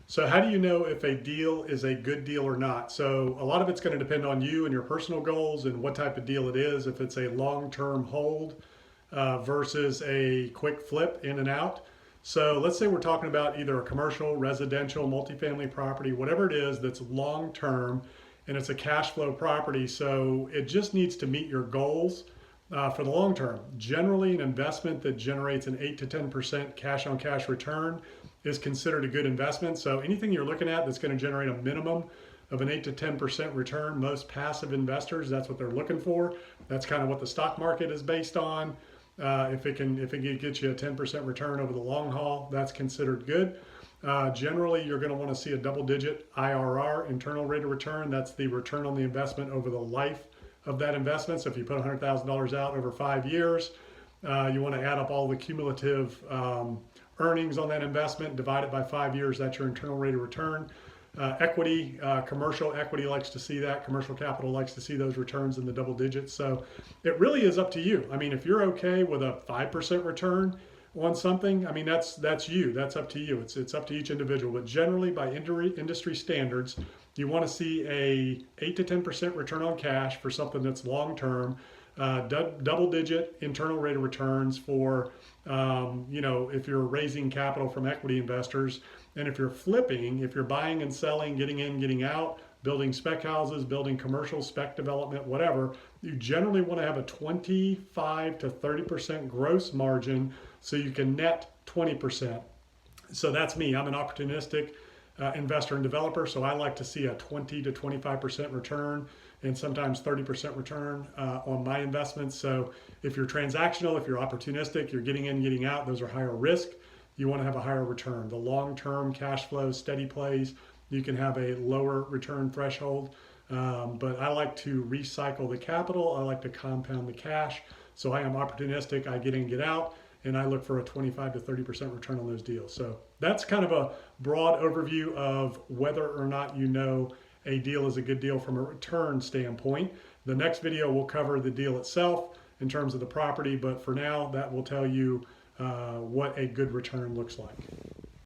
So how do you know if a deal is a good deal or not? So a lot of it's going to depend on you and your personal goals and what type of deal it is. If it's a long-term hold versus a quick flip in and out. So let's say we're talking about either a commercial, residential, multifamily property, whatever it is that's long-term and it's a cash flow property. So it just needs to meet your goals for the long term. Generally, an investment that generates an 8 to 10% cash on cash return is considered a good investment. So anything you're looking at that's going to generate a minimum of an 8 to 10% return, most passive investors, that's what they're looking for. That's kind of what the stock market is based on. If it can get you a 10% return over the long haul, that's considered good. Generally, you're going to want to see a double-digit IRR, internal rate of return. That's the return on the investment over the life of that investment. So if you put $100,000 out over 5 years, you want to add up all the cumulative earnings on that investment, divide it by 5 years. That's your internal rate of return. Equity, commercial equity likes to see that. Commercial capital likes to see those returns in the double digits. So it really is up to you. I mean, if you're okay with a 5% return on something, I mean, that's you. That's up to you. It's up to each individual. But generally, by industry standards, you want to see a 8 to 10% return on cash for something that's long term. Double-digit internal rate of returns for, if you're raising capital from equity investors, and if you're flipping, if you're buying and selling, getting in, getting out, building spec houses, building commercial spec development, whatever, you generally want to have a 25 to 30% gross margin so you can net 20%. So that's me. I'm an opportunistic investor and developer, so I like to see a 20 to 25% return and sometimes 30% return on my investments. So if you're transactional, if you're opportunistic, you're getting in, getting out, those are higher risk. You want to have a higher return. The long-term cash flow, steady plays, you can have a lower return threshold. But I like to recycle the capital. I like to compound the cash. So I am opportunistic. I get in, get out, and I look for a 25 to 30% return on those deals. So that's kind of a broad overview of whether or not you know a deal is a good deal from a return standpoint. The next video will cover the deal itself in terms of the property, but for now, that will tell you what a good return looks like.